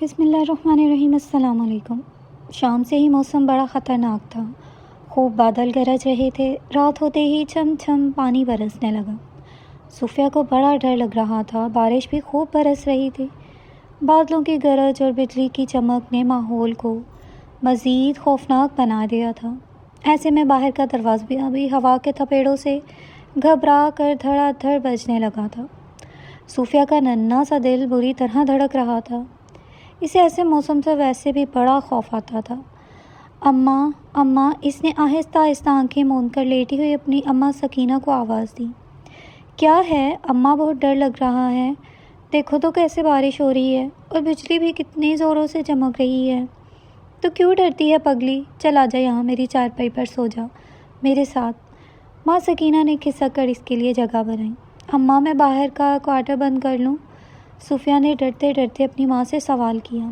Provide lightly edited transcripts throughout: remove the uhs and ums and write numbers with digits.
بسم اللہ الرحمن الرحیم۔ السلام علیکم۔ شام سے ہی موسم بڑا خطرناک تھا۔ خوب بادل گرج رہے تھے۔ رات ہوتے ہی چھم چھم پانی برسنے لگا۔ صوفیہ کو بڑا ڈر لگ رہا تھا۔ بارش بھی خوب برس رہی تھی۔ بادلوں کی گرج اور بجلی کی چمک نے ماحول کو مزید خوفناک بنا دیا تھا۔ ایسے میں باہر کا دروازہ بھی ہوا کے تھپیڑوں سے گھبرا کر دھڑا دھڑ بجنے لگا تھا۔ صوفیہ کا ننھا سا دل بری طرح دھڑک رہا تھا۔ اسے ایسے موسم سے ویسے بھی بڑا خوف آتا تھا۔ اماں اماں، اس نے آہستہ آہستہ آنکھیں موند کر لیٹی ہوئی اپنی اماں سکینہ کو آواز دی۔ کیا ہے اماں؟ بہت ڈر لگ رہا ہے۔ دیکھو تو کیسے بارش ہو رہی ہے اور بجلی بھی کتنی زوروں سے چمک رہی ہے۔ تو کیوں ڈرتی ہے پگلی؟ چل آ جا، یہاں میری چارپائی پر سو جا میرے ساتھ۔ ماں سکینہ نے کھسک کر اس کے لیے جگہ بنائی۔ اماں، میں باہر کا کوارٹر بند کر لوں؟ صوفیہ نے ڈرتے ڈرتے اپنی ماں سے سوال کیا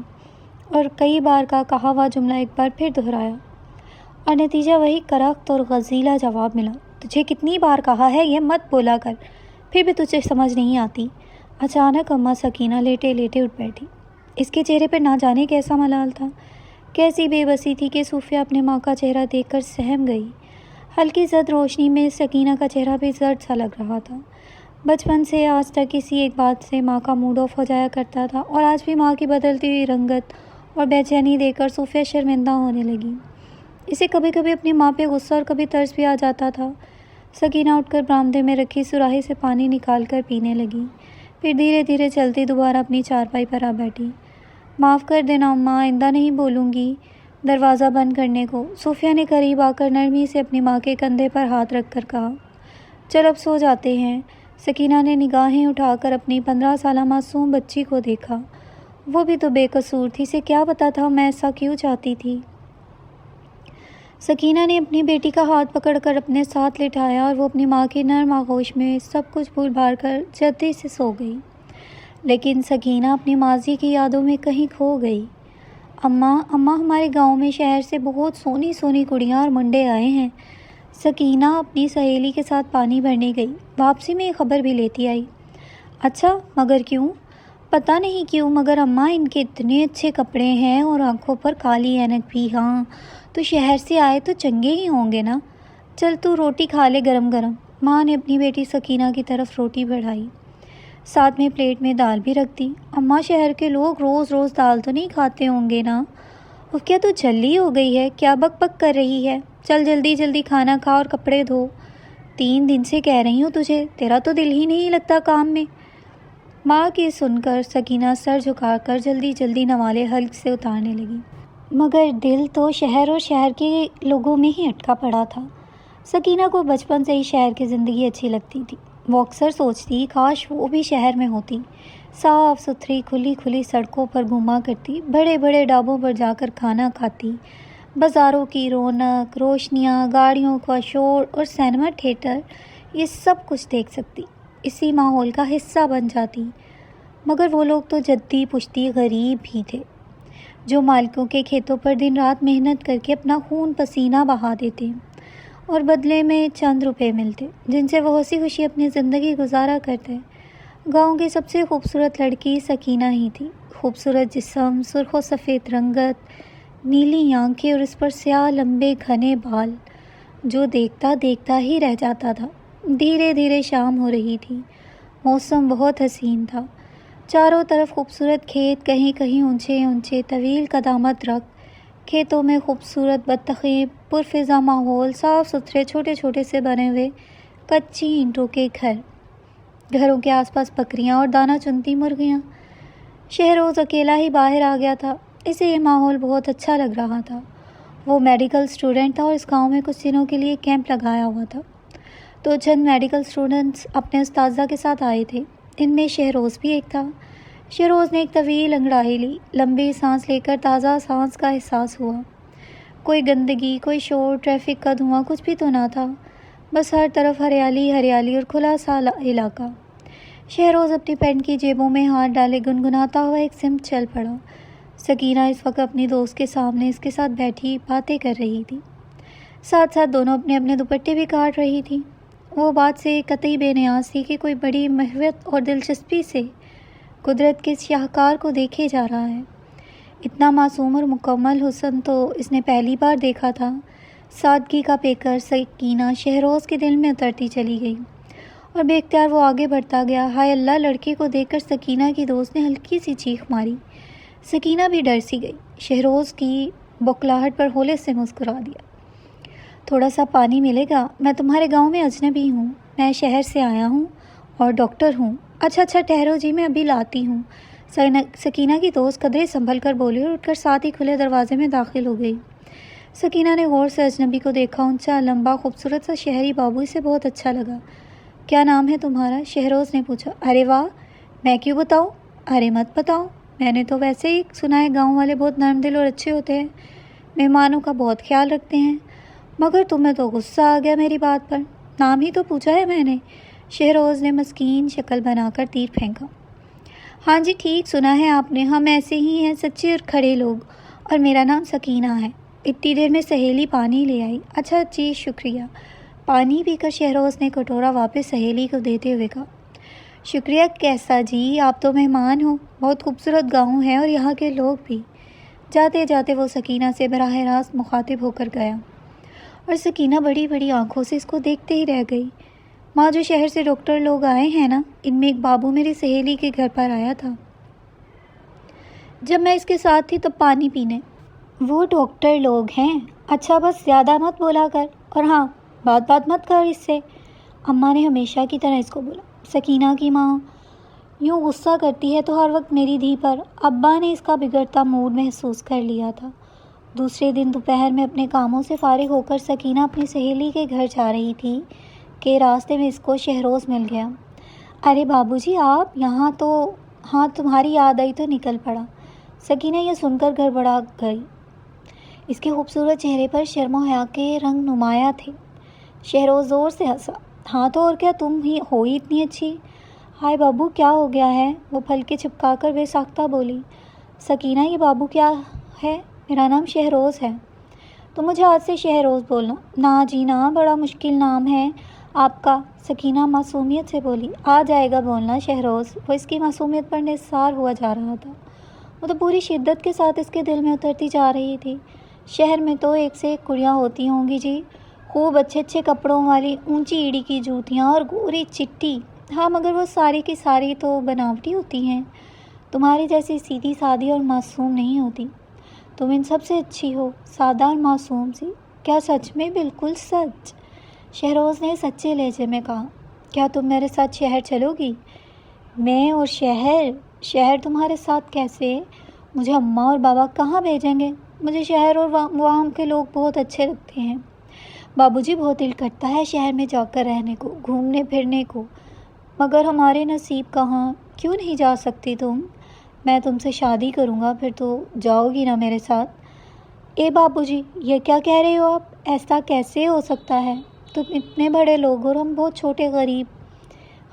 اور کئی بار کا کہا ہوا جملہ ایک بار پھر دہرایا، اور نتیجہ وہی کرخت اور غزیلا جواب ملا۔ تجھے کتنی بار کہا ہے یہ مت بولا کر، پھر بھی تجھے سمجھ نہیں آتی۔ اچانک اماں سکینہ لیٹے لیٹے اٹھ بیٹھی۔ اس کے چہرے پر نہ جانے کیسا ملال تھا، کیسی بے بسی تھی کہ صوفیہ اپنے ماں کا چہرہ دیکھ کر سہم گئی۔ ہلکی زرد روشنی میں سکینہ کا چہرہ بھی زرد سا لگ رہا تھا۔ بچپن سے آج تک کسی ایک بات سے ماں کا موڈ آف ہو جایا کرتا تھا، اور آج بھی ماں کی بدلتی ہوئی رنگت اور بے چینی دیکھ کر صوفیہ شرمندہ ہونے لگی۔ اسے کبھی کبھی اپنی ماں پہ غصہ اور کبھی ترس بھی آ جاتا تھا۔ سکینہ اٹھ کر برآمدے میں رکھی سراہی سے پانی نکال کر پینے لگی، پھر دھیرے دھیرے چلتی دوبارہ اپنی چارپائی پر آ بیٹھی۔ معاف کر دینا اماں، آئندہ نہیں بولوں گی دروازہ بند کرنے کو، صوفیہ نے قریب آ کر نرمی سے اپنی ماں کے کندھے پر ہاتھ رکھ کر کہا۔ چل اب سو جاتے ہیں۔ سکینہ نے نگاہیں اٹھا کر اپنی 15 سالہ معصوم بچی کو دیکھا۔ وہ بھی تو بے قصور تھی، اسے کیا پتا تھا میں ایسا کیوں چاہتی تھی۔ سکینہ نے اپنی بیٹی کا ہاتھ پکڑ کر اپنے ساتھ لٹایا اور وہ اپنی ماں کی نرم آغوش میں سب کچھ بھول بھال کر جلدی سے سو گئی۔ لیکن سکینہ اپنی ماضی کی یادوں میں کہیں کھو گئی۔ اماں ہمارے گاؤں میں شہر سے بہت سونی سونی کڑیاں اور منڈے آئے ہیں۔ سکینہ اپنی سہیلی کے ساتھ پانی بھرنے گئی، واپسی میں یہ خبر بھی لیتی آئی۔ اچھا، مگر کیوں؟ پتہ نہیں کیوں، مگر اماں ان کے اتنے اچھے کپڑے ہیں اور آنکھوں پر کالی اینک بھی۔ ہاں تو شہر سے آئے تو چنگے ہی ہوں گے نا۔ چل تو روٹی کھا لے گرم گرم۔ ماں نے اپنی بیٹی سکینہ کی طرف روٹی بڑھائی، ساتھ میں پلیٹ میں دال بھی رکھ دی۔ اماں، شہر کے لوگ روز روز دال تو نہیں کھاتے ہوں گے نا؟ اور کیا تو جھلی ہو گئی ہے؟ کیا بک بک کر رہی ہے؟ چل جلدی جلدی کھانا کھا اور کپڑے دھو۔ 3 دن سے کہہ رہی ہوں تجھے، تیرا تو دل ہی نہیں لگتا کام میں۔ ماں کی سن کر سکینہ سر جھکا کر جلدی جلدی نوالے حلق سے اتارنے لگی، مگر دل تو شہر اور شہر کے لوگوں میں ہی اٹکا پڑا تھا۔ سکینہ کو بچپن سے ہی شہر کی زندگی اچھی لگتی تھی۔ وہ اکثر سوچتی کاش وہ بھی شہر میں ہوتی، صاف ستھری کھلی کھلی سڑکوں پر گھوما کرتی، بڑے بڑے ڈھابوں پر جا کر کھانا کھاتی، بازاروں کی رونق، روشنیاں، گاڑیوں کا شور اور سینما تھیٹر، یہ سب کچھ دیکھ سکتی، اسی ماحول کا حصہ بن جاتی۔ مگر وہ لوگ تو جدی پشتی غریب ہی تھے، جو مالکوں کے کھیتوں پر دن رات محنت کر کے اپنا خون پسینہ بہا دیتے اور بدلے میں چند روپے ملتے، جن سے وہ ہنسی خوشی اپنی زندگی گزارا کرتے۔ گاؤں کی سب سے خوبصورت لڑکی سکینہ ہی تھی۔ خوبصورت جسم، سرخ و سفید رنگت، نیلی آنکھیں اور اس پر سیاہ لمبے گھنے بال، جو دیکھتا دیکھتا ہی رہ جاتا تھا۔ دھیرے دھیرے شام ہو رہی تھی۔ موسم بہت حسین تھا۔ چاروں طرف خوبصورت کھیت، کہیں کہیں اونچے اونچے طویل قدامت درخت، کھیتوں میں خوبصورت بطخیں، پرفضا ماحول، صاف ستھرے چھوٹے چھوٹے سے بنے ہوئے کچی اینٹوں کے گھر، گھروں کے آس پاس بکریاں اور دانہ چنتی مرغیاں۔ شہروز اکیلا ہی باہر آ گیا تھا، اسے یہ ماحول بہت اچھا لگ رہا تھا۔ وہ میڈیکل اسٹوڈنٹ تھا اور اس گاؤں میں کچھ دنوں کے لیے کیمپ لگایا ہوا تھا، تو چند میڈیکل اسٹوڈنٹس اپنے استاذہ کے ساتھ آئے تھے، ان میں شہروز بھی ایک تھا۔ شہروز نے ایک طویل انگڑائی لی، لمبی سانس لے کر تازہ سانس کا احساس ہوا۔ کوئی گندگی، کوئی شور، ٹریفک کا دھواں کچھ بھی تو نہ تھا، بس ہر طرف ہریالی ہریالی اور کھلا سا علاقہ۔ شہروز اپنی پینٹ کی جیبوں میں ہاتھ ڈالے گنگناتا ہوا ایک سمت چل پڑا۔ سکینہ اس وقت اپنی دوست کے سامنے اس کے ساتھ بیٹھی باتیں کر رہی تھی، ساتھ ساتھ دونوں اپنے اپنے دوپٹے بھی کاٹ رہی تھی۔ وہ بات سے قطعی بے نیاز تھی کہ کوئی بڑی محبت اور دلچسپی سے قدرت کے شاہکار کو دیکھے جا رہا ہے۔ اتنا معصوم اور مکمل حسن تو اس نے پہلی بار دیکھا تھا۔ سادگی کا پیکر سکینہ شہروز کے دل میں اترتی چلی گئی اور بے اختیار وہ آگے بڑھتا گیا۔ ہائے اللہ! لڑکے کو دیکھ کر سکینہ کی دوست نے ہلکی سی چیخ ماری۔ سکینہ بھی ڈر سی گئی۔ شہروز کی بوکھلاہٹ پر ہولے سے مسکرا دیا۔ تھوڑا سا پانی ملے گا؟ میں تمہارے گاؤں میں اجنبی ہوں، میں شہر سے آیا ہوں اور ڈاکٹر ہوں۔ اچھا ٹھہرو جی، میں ابھی لاتی ہوں۔ سکینہ کی دوست قدرے سنبھل کر بولی اور اٹھ کر ساتھ ہی کھلے دروازے میں داخل ہو گئی۔ سکینہ نے غور سے اجنبی کو دیکھا۔ اونچا، لمبا، خوبصورت سا شہری بابو اسے بہت اچھا لگا۔ کیا نام ہے تمہارا؟ شہروز نے پوچھا۔ ارے واہ! میں کیوں بتاؤں؟ ارے مت بتاؤ، میں نے تو ویسے ہی سنا ہے گاؤں والے بہت نرم دل اور اچھے ہوتے ہیں، مہمانوں کا بہت خیال رکھتے ہیں، مگر تمہیں تو غصہ آ گیا میری بات پر۔ نام ہی تو پوچھا ہے میں نے۔ شہروز نے مسکین شکل بنا کر تیر پھینکا۔ ہاں جی، ٹھیک سنا ہے آپ نے، ہم ایسے ہی ہیں، سچے اور کھڑے لوگ، اور میرا نام سکینہ ہے۔ اتنی دیر میں سہیلی پانی لے آئی۔ اچھا جی، شکریہ۔ پانی پی کر شہروز نے کٹورا واپس سہیلی کو دیتے ہوئے کہا۔ شکریہ کیسا جی، آپ تو مہمان ہو، بہت خوبصورت گاؤں ہے اور یہاں کے لوگ بھی۔ جاتے جاتے وہ سکینہ سے براہ راست مخاطب ہو کر گیا اور سکینہ بڑی بڑی آنکھوں سے اس کو دیکھتے ہی رہ گئی۔ ماں، جو شہر سے ڈاکٹر لوگ آئے ہیں نا، ان میں ایک بابو میری سہیلی کے گھر پر آیا تھا جب میں اس کے ساتھ تھی، تب پانی پینے۔ وہ ڈاکٹر لوگ ہیں؟ اچھا، بس زیادہ مت بولا کر، اور ہاں، بات مت کر اس سے۔ اماں نے ہمیشہ کی طرح اس کو بولا۔ سکینہ کی ماں یوں غصہ کرتی ہے تو ہر وقت میری دھی پر۔ ابا نے اس کا بگڑتا موڈ محسوس کر لیا تھا۔ دوسرے دن دوپہر میں اپنے کاموں سے فارغ ہو کر سکینہ اپنی سہیلی کے گھر جا رہی تھی کہ راستے میں اس کو شہروز مل گیا۔ ارے بابو جی، آپ یہاں؟ تو ہاں، تمہاری یاد آئی تو نکل پڑا۔ سکینہ یہ سن کر گڑبڑا گئی۔ اس کے خوبصورت چہرے پر شرم و حیا کے رنگ نمایاں تھے۔ شہروز زور سے ہنسا۔ ہاں تو اور کیا، تم ہی ہو ہی اتنی اچھی۔ ہائے بابو، کیا ہو گیا ہے؟ وہ پھلکے چھپکا کر بے ساختہ بولی۔ سکینہ، یہ بابو کیا ہے؟ میرا نام شہروز ہے۔ تو مجھے آج سے شہروز بولنا۔ نا جی نا، بڑا مشکل نام ہے آپ کا۔ سکینہ معصومیت سے بولی۔ آ جائے گا بولنا شہروز۔ وہ اس کی معصومیت پر نثار ہوا جا رہا تھا۔ وہ تو پوری شدت کے ساتھ اس کے دل میں اترتی جا رہی تھی۔ شہر میں تو ایک سے ایک کڑیاں ہوتی ہوں گی جی، خوب اچھے کپڑوں والی، اونچی ایڑی کی جوتیاں اور گوری چٹی۔ ہاں، مگر وہ ساری کی ساری تو بناوٹی ہوتی ہیں، تمہاری جیسی سیدھی سادی اور معصوم نہیں ہوتی۔ تم ان سب سے اچھی ہو، سادہ اور معصوم سی۔ کیا سچ میں؟ بالکل سچ، شہروز نے سچے لہجے میں کہا۔ کیا تم میرے ساتھ شہر چلو گی؟ میں اور شہر تمہارے ساتھ کیسے؟ مجھے اماں اور بابا کہاں بھیجیں گے؟ مجھے شہر اور وہاں کے لوگ بہت اچھے لگتے ہیں۔ بابو جی، بہت دل کرتا ہے شہر میں جا کر رہنے کو، گھومنے پھرنے کو، مگر ہمارے نصیب کہاں۔ کیوں نہیں جا سکتی تم؟ میں تم سے شادی کروں گا، پھر تو جاؤ گی نا میرے ساتھ؟ اے بابو جی، یہ کیا کہہ رہے ہو آپ؟ ایسا کیسے ہو سکتا ہے؟ تم اتنے بڑے لوگ اور ہم بہت چھوٹے غریب۔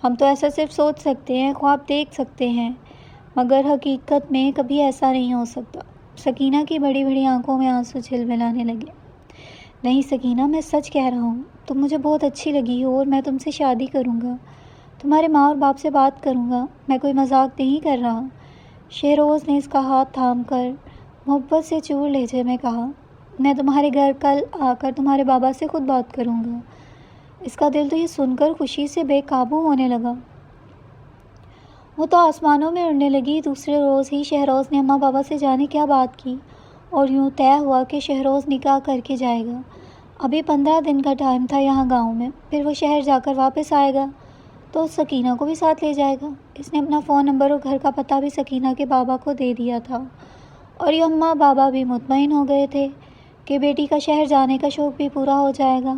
ہم تو ایسا صرف سوچ سکتے ہیں، خواب دیکھ سکتے ہیں، مگر حقیقت میں کبھی ایسا نہیں ہو سکتا۔ سکینہ کی بڑی بڑی آنکھوں میں آنسو جھلملانے لگے۔ نہیں سکینہ، میں سچ کہہ رہا ہوں، تم مجھے بہت اچھی لگی ہو اور میں تم سے شادی کروں گا، تمہارے ماں اور باپ سے بات کروں گا، میں کوئی مذاق نہیں کر رہا۔ شہروز نے اس کا ہاتھ تھام کر محبت سے چور لہجے میں کہا۔ میں تمہارے گھر کل آ کر تمہارے بابا سے خود بات کروں گا۔ اس کا دل تو یہ سن کر خوشی سے بے قابو ہونے لگا۔ وہ تو آسمانوں میں اڑنے لگی۔ دوسرے روز ہی شہروز نے اماں بابا سے جانے کیا بات کی اور یوں طے ہوا کہ شہروز نکاح کر کے جائے گا۔ ابھی 15 دن کا ٹائم تھا یہاں گاؤں میں، پھر وہ شہر جا کر واپس آئے گا تو سکینہ کو بھی ساتھ لے جائے گا۔ اس نے اپنا فون نمبر اور گھر کا پتہ بھی سکینہ کے بابا کو دے دیا تھا، اور یہ اماں بابا بھی مطمئن ہو گئے تھے کہ بیٹی کا شہر جانے کا شوق بھی پورا ہو جائے گا۔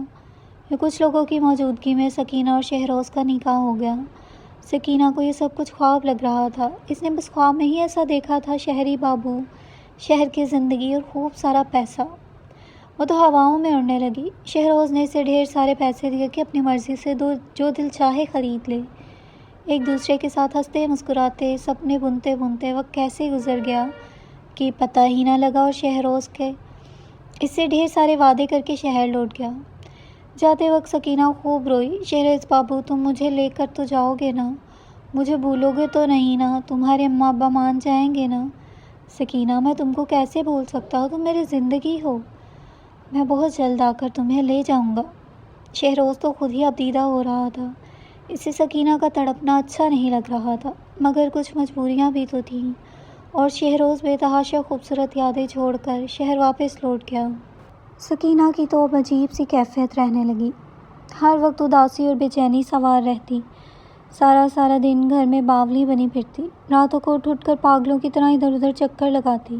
یہ کچھ لوگوں کی موجودگی میں سکینہ اور شہروز کا نکاح ہو گیا۔ سکینہ کو یہ سب کچھ خواب لگ رہا تھا۔ اس نے بس خواب میں ہی ایسا دیکھا تھا، شہری بابو، شہر کی زندگی اور خوب سارا پیسہ۔ وہ تو ہواؤں میں اڑنے لگی۔ شہروز نے اسے ڈھیر سارے پیسے دیے کہ اپنی مرضی سے جو دل چاہے خرید لے۔ ایک دوسرے کے ساتھ ہنستے مسکراتے سپنے بنتے بنتے وقت کیسے گزر گیا کہ پتہ ہی نہ لگا، اور شہروز کے اس سے ڈھیر سارے وعدے کر کے شہر لوٹ گیا۔ جاتے وقت سکینہ خوب روئی۔ شہروز بابو، تم مجھے لے کر تو جاؤ گے نا؟ مجھے بھولو گے تو نہیں نا؟ تمہارے اماں ابا مان جائیں گے نا؟ سکینہ، میں تم کو کیسے بھول سکتا ہوں؟ تم میری زندگی ہو۔ میں بہت جلد آ کر تمہیں لے جاؤں گا۔ شہروز تو خود ہی ابدیدہ ہو رہا تھا۔ اسے سکینہ کا تڑپنا اچھا نہیں لگ رہا تھا، مگر کچھ مجبوریاں بھی تو تھیں، اور شہروز بے تحاشا خوبصورت یادیں چھوڑ کر شہر واپس لوٹ گیا۔ سکینہ کی تو اب عجیب سی کیفیت رہنے لگی۔ ہر وقت اداسی اور بے چینی سوار رہتی۔ سارا دن گھر میں باولی بنی پھرتی، راتوں کو اٹھ کر پاگلوں کی طرح ادھر ادھر چکر لگاتی۔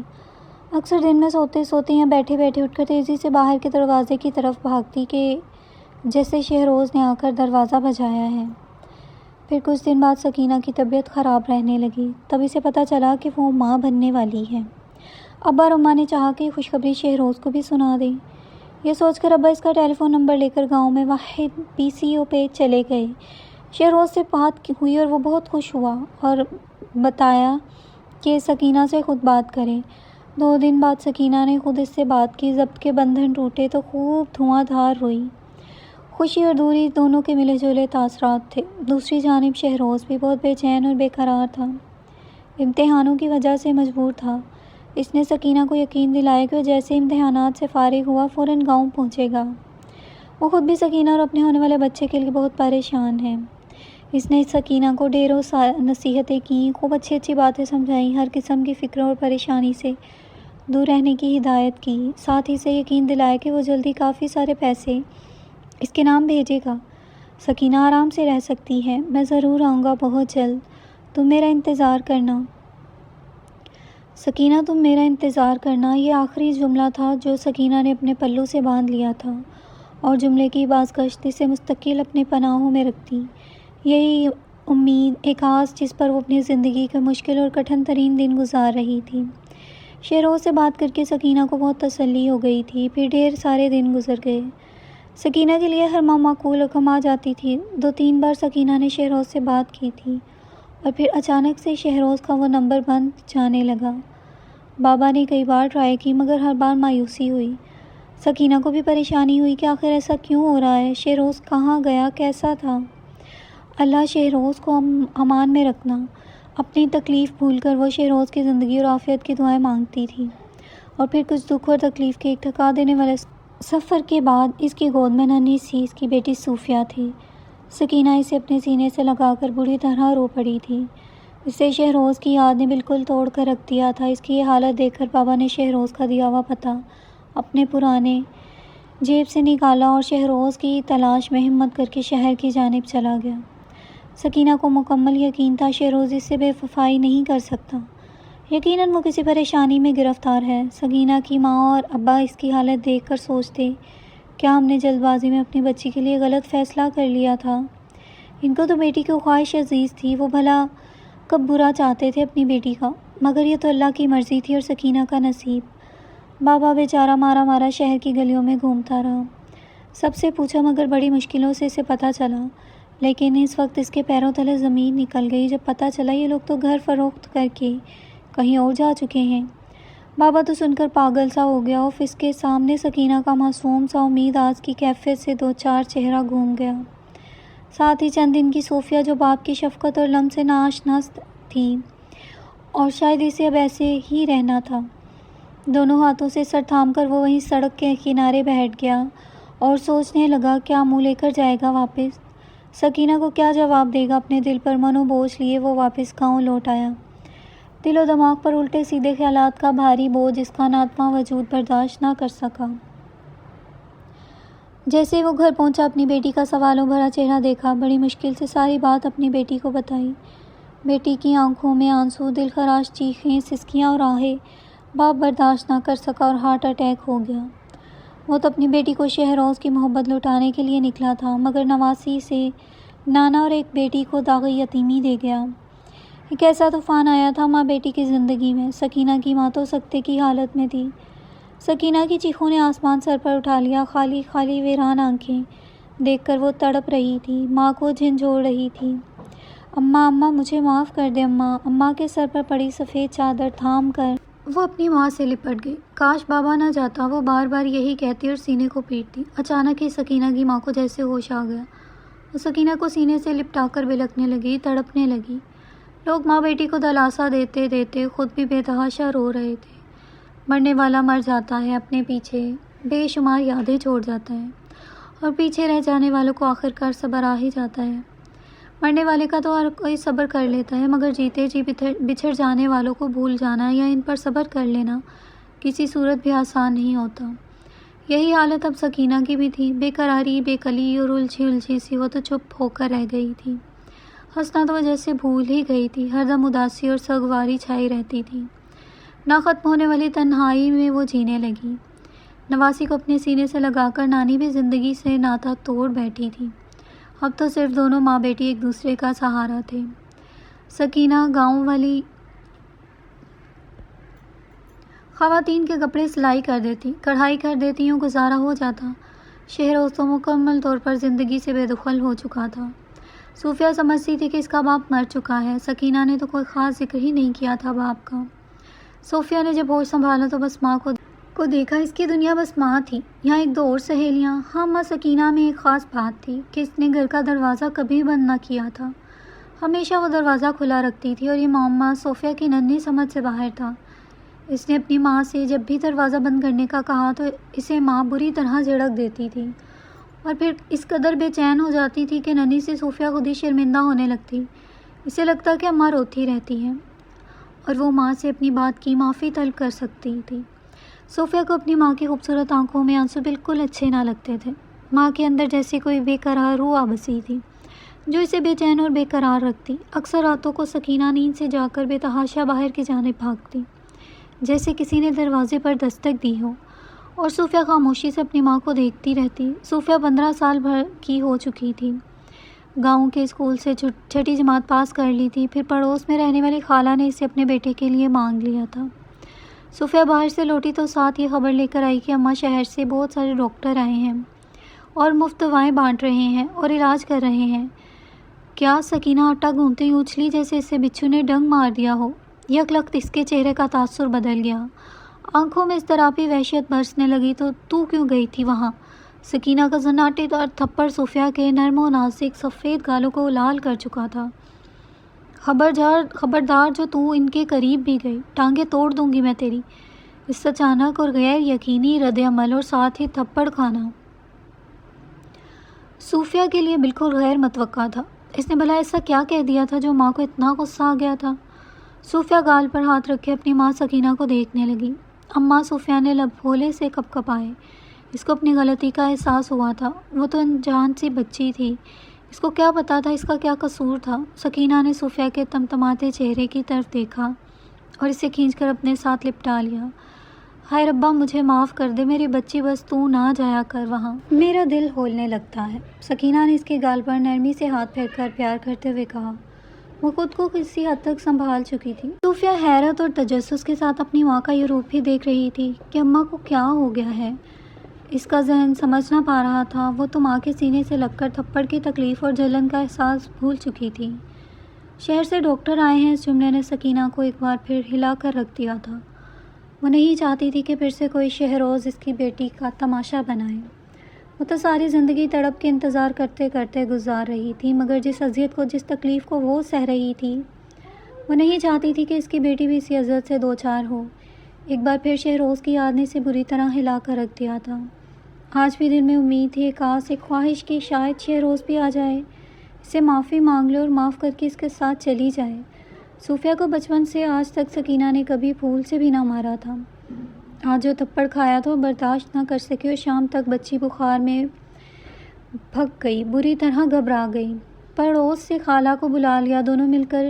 اکثر دن میں سوتے سوتے یا بیٹھے بیٹھے اٹھ کر تیزی سے باہر کے دروازے کی طرف بھاگتی کہ جیسے شہروز نے آ کر دروازہ بجایا ہے۔ پھر کچھ دن بعد سکینہ کی طبیعت خراب رہنے لگی۔ تب اسے پتہ چلا کہ وہ ماں بننے والی ہے۔ ابا اور اماں نے چاہا کہ خوشخبری شہروز کو بھی سنا دیں۔ یہ سوچ کر ابا اس کا ٹیلی فون نمبر لے کر گاؤں میں واحد PCO پہ چلے گئے۔ شہروز سے بات ہوئی اور وہ بہت خوش ہوا اور بتایا کہ سکینہ سے خود بات کرے۔ 2 دن بعد سکینہ نے خود اس سے بات کی۔ ضبط کے بندھن ٹوٹے تو خوب دھواں دھار روئی۔ خوشی اور دوری دونوں کے ملے جلے تاثرات تھے۔ دوسری جانب شہروز بھی بہت بے چین اور بے قرار تھا۔ امتحانوں کی وجہ سے مجبور تھا۔ اس نے سکینہ کو یقین دلایا کہ وہ جیسے امتحانات سے فارغ ہوا فوراً گاؤں پہنچے گا۔ وہ خود بھی سکینہ اور اپنے ہونے والے بچے کے لیے بہت پریشان ہے۔ اس نے سکینہ کو ڈھیروں نصیحتیں کیں، خوب اچھی باتیں سمجھائیں، ہر قسم کی فکر اور پریشانی سے دور رہنے کی ہدایت کی، ساتھ ہی سے یقین دلایا کہ وہ جلدی کافی سارے پیسے اس کے نام بھیجے گا۔ سکینہ آرام سے رہ سکتی ہے، میں ضرور آؤں گا بہت جلد، تم میرا انتظار کرنا۔ سکینہ تم میرا انتظار کرنا، یہ آخری جملہ تھا جو سکینہ نے اپنے پلو سے باندھ لیا تھا اور جملے کی بازگشت اسے مستقل اپنے پناہوں میں رکھتی۔ یہی امید، ایک آس جس پر وہ اپنی زندگی کے مشکل اور کٹھن ترین دن گزار رہی تھی۔ شہروز سے بات کر کے سکینہ کو بہت تسلی ہو گئی تھی۔ پھر ڈھیر سارے دن گزر گئے۔ سکینہ کے لیے ہر ماہ معقول رقم آ جاتی تھی۔ 2-3 بار سکینہ نے شہروز سے بات کی تھی اور پھر اچانک سے شہروز کا وہ نمبر بند جانے لگا۔ بابا نے کئی بار ٹرائی کی مگر ہر بار مایوسی ہوئی۔ سکینہ کو بھی پریشانی ہوئی کہ آخر ایسا کیوں ہو رہا ہے، شہروز کہاں گیا، کیسا تھا۔ اللہ شہروز کو امان میں رکھنا۔ اپنی تکلیف بھول کر وہ شہروز کی زندگی اور عافیت کی دعائیں مانگتی تھی۔ اور پھر کچھ دکھ اور تکلیف کے ایک تھکا دینے والے سفر کے بعد اس کی گود میں ننھی سی اس کی بیٹی صوفیہ تھی۔ سکینہ اسے اپنے سینے سے لگا کر بری طرح رو پڑی تھی۔ اسے شہروز کی یاد نے بالکل توڑ کر رکھ دیا تھا۔ اس کی یہ حالت دیکھ کر بابا نے شہروز کا دیا ہوا پتہ اپنے پرانے جیب سے نکالا اور شہروز کی تلاش میں ہمت کر کے شہر کی جانب چلا گیا۔ سکینہ کو مکمل یقین تھا شہروز اس سے بے وفائی نہیں کر سکتا۔ یقیناً وہ کسی پریشانی میں گرفتار ہے۔ سکینہ کی ماں اور ابا اس کی حالت دیکھ کر سوچتے، کیا ہم نے جلد بازی میں اپنی بچی کے لیے غلط فیصلہ کر لیا تھا؟ ان کو تو بیٹی کی خواہش عزیز تھی، وہ بھلا کب برا چاہتے تھے اپنی بیٹی کا، مگر یہ تو اللہ کی مرضی تھی اور سکینہ کا نصیب۔ بابا بیچارہ مارا شہر کی گلیوں میں گھومتا رہا۔ سب سے پوچھا مگر بڑی مشکلوں سے اسے پتہ چلا، لیکن اس وقت اس کے پیروں تلے زمین نکل گئی جب پتہ چلا یہ لوگ تو گھر فروخت کر کے کہیں اور جا چکے ہیں۔ بابا تو سن کر پاگل سا ہو گیا۔ اس کے سامنے سکینہ کا معصوم سا امید آج کی کیفیت سے 2-4 چہرہ گھوم گیا، ساتھ ہی چند دن کی صوفیہ جو باپ کی شفقت اور لمس سے ناآشنا تھی، اور شاید اسے اب ایسے ہی رہنا تھا۔ دونوں ہاتھوں سے سر تھام کر وہ وہیں سڑک کے کنارے بیٹھ گیا اور سوچنے لگا کیا منہ لے کر جائے گا واپس، سکینہ کو کیا جواب دے گا۔ اپنے دل پر من و بوجھ لیے وہ واپس گاؤں لوٹ آیا، دل و دماغ پر الٹے سیدھے خیالات کا بھاری بوجھ جس کا ناتواں وجود برداشت نہ کر سکا۔ جیسے وہ گھر پہنچا اپنی بیٹی کا سوالوں بھرا چہرہ دیکھا، بڑی مشکل سے ساری بات اپنی بیٹی کو بتائی۔ بیٹی کی آنکھوں میں آنسو، دل خراش چیخیں، سسکیاں اور آہیں باپ برداشت نہ کر سکا اور ہارٹ اٹیک ہو گیا۔ وہ تو اپنی بیٹی کو شہروز کی محبت لٹانے کے لیے نکلا تھا، مگر نواسی سے نانا اور ایک بیٹی کو داغی یتیمی دے گیا۔ ایک ایسا طوفان آیا تھا ماں بیٹی کی زندگی میں۔ سکینہ کی ماں تو سکتے کی حالت میں تھی۔ سکینہ کی چیخوں نے آسمان سر پر اٹھا لیا، خالی خالی ویران آنکھیں دیکھ کر وہ تڑپ رہی تھی، ماں کو جھنجھوڑ رہی تھی۔ اماں مجھے معاف کر دے اماں۔ اماں کے سر پر پڑی سفید چادر تھام کر وہ اپنی ماں سے لپٹ گئی۔ کاش بابا نہ جاتا، وہ بار بار یہی کہتی اور سینے کو پیٹتی۔ اچانک ہی سکینہ کی ماں کو جیسے ہوش آ گیا، وہ سکینہ کو سینے سے لپٹا کر بلکنے لگی، تڑپنے لگی۔ لوگ ماں بیٹی کو دلاسا دیتے دیتے خود بھی بے تحاشا رو رہے تھے۔ مرنے والا مر جاتا ہے، اپنے پیچھے بے شمار یادیں چھوڑ جاتا ہے، اور پیچھے رہ جانے والوں کو آخر کار صبر آ ہی جاتا ہے۔ مرنے والے کا تو ہر کوئی صبر کر لیتا ہے، مگر جیتے جی بچھڑ جانے والوں کو بھول جانا یا ان پر صبر کر لینا کسی صورت بھی آسان نہیں ہوتا۔ یہی حالت اب سکینہ کی بھی تھی، بے قراری، بے قلی اور الجھی سی وہ تو چپ ہو کر رہ گئی تھی۔ ہنسنا تو وہ جیسے بھول ہی گئی تھی، ہر دم اداسی اور سوگواری چھائی رہتی تھی۔ نہ ختم ہونے والی تنہائی میں وہ جینے لگی۔ نواسی کو اپنے سینے سے لگا کر نانی بھی زندگی سے ناتا توڑ بیٹھی تھی۔ اب تو صرف دونوں ماں بیٹی ایک دوسرے کا سہارا تھے۔ سکینہ گاؤں والی خواتین کے کپڑے سلائی کر دیتی، کڑھائی کر دیتی، یوں گزارا ہو جاتا۔ شہروز تو مکمل طور پر زندگی سے بے دخل ہو چکا تھا۔ صوفیہ سمجھتی تھی کہ اس کا باپ مر چکا ہے، سکینہ نے تو کوئی خاص ذکر ہی نہیں کیا تھا باپ کا۔ صوفیہ نے جب ہوش سنبھالا تو بس ماں کو دیکھا، اس کی دنیا بس ماں تھی، یہاں ایک دو اور سہیلیاں۔ ہاں، ماں سکینہ میں ایک خاص بات تھی کہ اس نے گھر کا دروازہ کبھی بند نہ کیا تھا، ہمیشہ وہ دروازہ کھلا رکھتی تھی، اور یہ معمہ صوفیہ کی ننھی سمجھ سے باہر تھا۔ اس نے اپنی ماں سے جب بھی دروازہ بند کرنے کا کہا تو اسے ماں بری طرح جھڑک دیتی تھی، اور پھر اس قدر بے چین ہو جاتی تھی کہ ننھی سے صوفیہ خود ہی شرمندہ ہونے لگتی۔ اسے لگتا کہ اماں روتی رہتی ہیں اور وہ ماں سے اپنی بات کی معافی طلب کر سکتی تھی۔ صوفیہ کو اپنی ماں کی خوبصورت آنکھوں میں آنسو بالکل اچھے نہ لگتے تھے۔ ماں کے اندر جیسے کوئی بے قرار روح بسی تھی جو اسے بے چین اور بے قرار رکھتی۔ اکثر راتوں کو سکینہ نیند سے جا کر بے تحاشا باہر کی جانب بھاگتی، جیسے کسی نے دروازے پر دستک دی ہو، اور صوفیہ خاموشی سے اپنی ماں کو دیکھتی رہتی۔ صوفیہ 15 سال بھر کی ہو چکی تھی، گاؤں کے اسکول سے چھٹی جماعت پاس کر لی تھی، پھر پڑوس میں رہنے والی خالہ نے اسے اپنے بیٹے کے لیے مانگ لیا تھا۔ صوفیہ باہر سے لوٹی تو ساتھ یہ خبر لے کر آئی کہ اماں شہر سے بہت سارے ڈاکٹر آئے ہیں اور مفت دوائیں بانٹ رہے ہیں اور علاج کر رہے ہیں۔ کیا؟ سکینہ آٹا گھونتے ہی اچھلی جیسے اسے بچھو نے ڈنگ مار دیا ہو۔ یک لخت اس کے چہرے کا تاثر بدل گیا، آنکھوں میں اضطرابی وحشت برسنے لگی۔ تو کیوں گئی تھی وہاں؟ سکینہ کا زناٹے دار تھپڑ صوفیہ کے نرم و نازک سفید گالوں کو لال کر چکا تھا۔ خبردار جو تو ان کے قریب بھی گئی، ٹانگیں توڑ دوں گی میں تیری۔ اس اچانک اور غیر یقینی رد عمل اور ساتھ ہی تھپڑ کھانا صوفیہ کے لیے بالکل غیر متوقع تھا۔ اس نے بھلا ایسا کیا کہہ دیا تھا جو ماں کو اتنا غصہ آ گیا تھا؟ صوفیہ گال پر ہاتھ رکھے اپنی ماں سکینہ کو دیکھنے لگی۔ اماں، صوفیہ نے لب پھولے سے کپ کپائے۔ اس کو اپنی غلطی کا احساس ہوا تھا، وہ تو انجان سی بچی تھی، اس کو کیا پتا تھا اس کا کیا قصور تھا۔ سکینہ نے صوفیہ کے تمتماتے چہرے کی طرف دیکھا اور اسے کھینچ کر اپنے ساتھ لپٹا لیا۔ ہائے ربا، مجھے معاف کر دے میری بچی، بس تو نہ جایا کر وہاں، میرا دل ہولنے لگتا ہے۔ سکینہ نے اس کے گال پر نرمی سے ہاتھ پھیر کر پیار کرتے ہوئے کہا۔ وہ خود کو کسی حد تک سنبھال چکی تھی۔ صوفیہ حیرت اور تجسس کے ساتھ اپنی ماں کا یہ روپ ہی دیکھ رہی تھی کہ اماں کو کیا ہو گیا ہے۔ اس کا ذہن سمجھ نہ پا رہا تھا، وہ تو ماں کے سینے سے لگ کر تھپڑ کی تکلیف اور جلن کا احساس بھول چکی تھی۔ شہر سے ڈاکٹر آئے ہیں، اس جملے نے سکینہ کو ایک بار پھر ہلا کر رکھ دیا تھا۔ وہ نہیں چاہتی تھی کہ پھر سے کوئی شہروز اس کی بیٹی کا تماشا بنائے۔ وہ تو ساری زندگی تڑپ کے انتظار کرتے کرتے گزار رہی تھی، مگر جس اذیت کو، جس تکلیف کو وہ سہ رہی تھی، وہ نہیں چاہتی تھی کہ اس کی بیٹی بھی اسی اذیت سے دوچار ہو۔ ایک بار پھر شہروز کی یاد نے اسے بری طرح ہلا کر رکھ دیا تھا۔ آج بھی دل میں امید تھی، ایک آس، ایک خواہش کہ شاید شہروز بھی آ جائے، اس سے معافی مانگ لے اور معاف کر کے اس کے ساتھ چلی جائے۔ صوفیہ کو بچپن سے آج تک سکینہ نے کبھی پھول سے بھی نہ مارا تھا۔ آج جو تھپڑ کھایا تو برداشت نہ کر سکی اور شام تک بچی بخار میں بھگ گئی، بری طرح گھبرا گئی۔ پڑوس سے خالہ کو بلا لیا، دونوں مل کر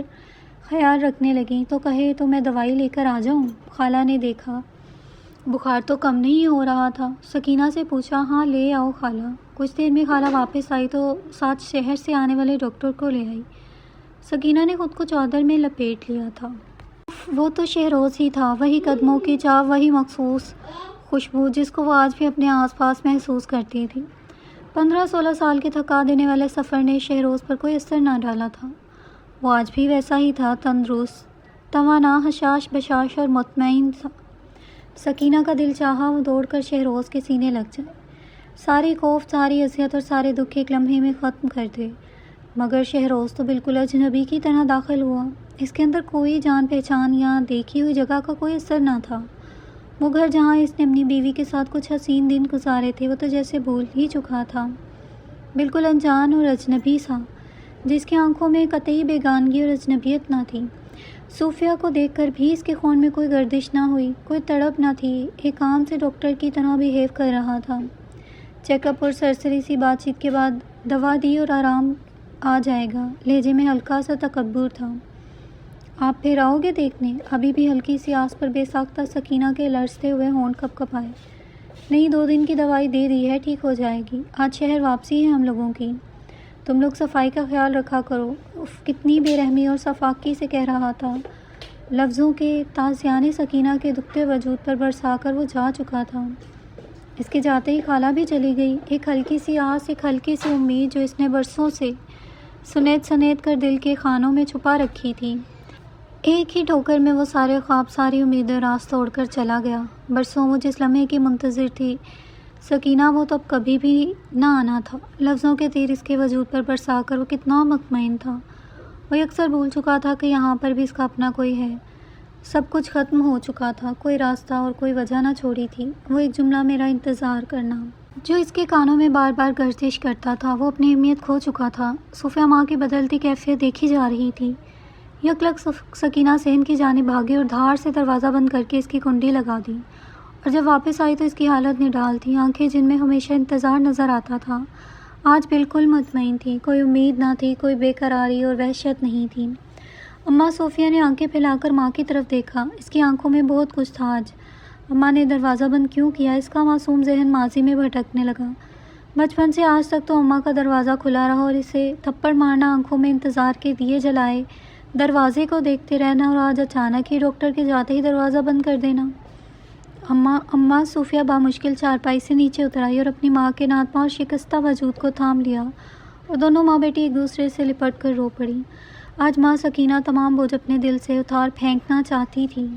خیال رکھنے لگیں۔ تو کہے تو میں دوائی لے کر آ جاؤں؟ خالہ نے دیکھا بخار تو کم نہیں ہو رہا تھا، سکینہ سے پوچھا۔ ہاں لے آؤ خالہ۔ کچھ دیر میں خالہ واپس آئی تو ساتھ شہر سے آنے والے ڈاکٹر کو لے آئی۔ سکینہ نے خود کو چادر میں لپیٹ لیا تھا۔ وہ تو شہروز ہی تھا، وہی قدموں کی چاپ، وہی مخصوص خوشبو جس کو وہ آج بھی اپنے آس پاس محسوس کرتی تھی۔ 15-16 سال کے تھکا دینے والے سفر نے شہروز پر کوئی اثر نہ ڈالا تھا۔ وہ آج بھی ویسا ہی تھا، تندرست، توانا، حشاش بشاش اور مطمئن تھا۔ سکینہ کا دل چاہا وہ دوڑ کر شہروز کے سینے لگ جائے، ساری خوف، ساری اذیت اور سارے دکھ ایک لمحے میں ختم کر دے، مگر شہروز تو بالکل اجنبی کی طرح داخل ہوا۔ اس کے اندر کوئی جان پہچان یا دیکھی ہوئی جگہ کا کوئی اثر نہ تھا۔ وہ گھر جہاں اس نے اپنی بیوی کے ساتھ کچھ حسین دن گزارے تھے وہ تو جیسے بھول ہی چکا تھا، بالکل انجان اور اجنبی سا، جس کی آنکھوں میں قطعی بیگانگی اور اجنبیت نہ تھی۔ صوفیہ کو دیکھ کر بھی اس کے خون میں کوئی گردش نہ ہوئی، کوئی تڑپ نہ تھی، ایک عام سے ڈاکٹر کی طرح بیہیو کر رہا تھا۔ چیک اپ اور سرسری سی بات چیت کے بعد دوا دی اور آرام آ جائے گا، لہجے میں ہلکا سا تکبر تھا۔ آپ پھر آؤ گے دیکھنے؟ ابھی بھی ہلکی سی آس پر بے ساختہ سکینہ کے لرزتے ہوئے ہونٹ کپ کپائے۔ نہیں، 2 دن کی دوائی دے دی ہے، ٹھیک ہو جائے گی۔ آج شہر واپسی ہے ہم لوگوں کی، تم لوگ صفائی کا خیال رکھا کرو۔ اف، کتنی بے رحمی اور صفاقی سے کہہ رہا تھا۔ لفظوں کے تازیانے سکینہ کے دکھتے وجود پر برسا کر وہ جا چکا تھا۔ اس کے جاتے ہی خالہ بھی چلی گئی۔ ایک ہلکی سی آس، ایک ہلکی سی امید جو اس نے برسوں سے سنید سنید کر دل کے خانوں میں چھپا رکھی تھی، ایک ہی ٹھوکر میں وہ سارے خواب، ساری امیدیں راز توڑ کر چلا گیا۔ برسوں وہ جس لمحے کی منتظر تھی سکینہ، وہ تو اب کبھی بھی نہ آنا تھا۔ لفظوں کے تیر اس کے وجود پر برسا کر وہ کتنا مطمئن تھا۔ وہ یکسر بھول چکا تھا کہ یہاں پر بھی اس کا اپنا کوئی ہے۔ سب کچھ ختم ہو چکا تھا، کوئی راستہ اور کوئی وجہ نہ چھوڑی تھی۔ وہ ایک جملہ، میرا انتظار کرنا، جو اس کے کانوں میں بار بار گردش کرتا تھا، وہ اپنی اہمیت کھو چکا تھا۔ صوفیہ ماں کی بدلتی کیفیت دیکھی جا رہی تھی۔ یکلک سکینہ صحن کی جانب بھاگی اور دھاڑ سے دروازہ بند کر کے اس کی کنڈی لگا دی، اور جب واپس آئی تو اس کی حالت نڈال تھی۔ آنکھیں جن میں ہمیشہ انتظار نظر آتا تھا آج بالکل مطمئن تھی، کوئی امید نہ تھی، کوئی بے قراری اور وحشت نہیں تھی۔ اماں صوفیہ نے آنکھیں پھیلا کر ماں کی طرف دیکھا۔ اس کی آنکھوں میں بہت کچھ تھا آج۔ اماں نے دروازہ بند کیوں کیا؟ اس کا معصوم ذہن ماضی میں بھٹکنے لگا۔ بچپن سے آج تک تو اماں کا دروازہ کھلا رہا اور اسے تھپڑ مارنا، آنکھوں میں انتظار کے دیے جلائے دروازے کو دیکھتے رہنا، اور آج اچانک ہی ڈاکٹر کے جاتے ہی دروازہ بند کر دینا۔ اماں صوفیہ بامشکل چارپائی سے نیچے اتر آئی اور اپنی ماں کے ناتواں اور شکستہ وجود کو تھام لیا، اور دونوں ماں بیٹی ایک دوسرے سے لپٹ کر رو پڑی۔ آج ماں سکینہ تمام بوجھ اپنے دل سے اتار پھینکنا چاہتی تھی۔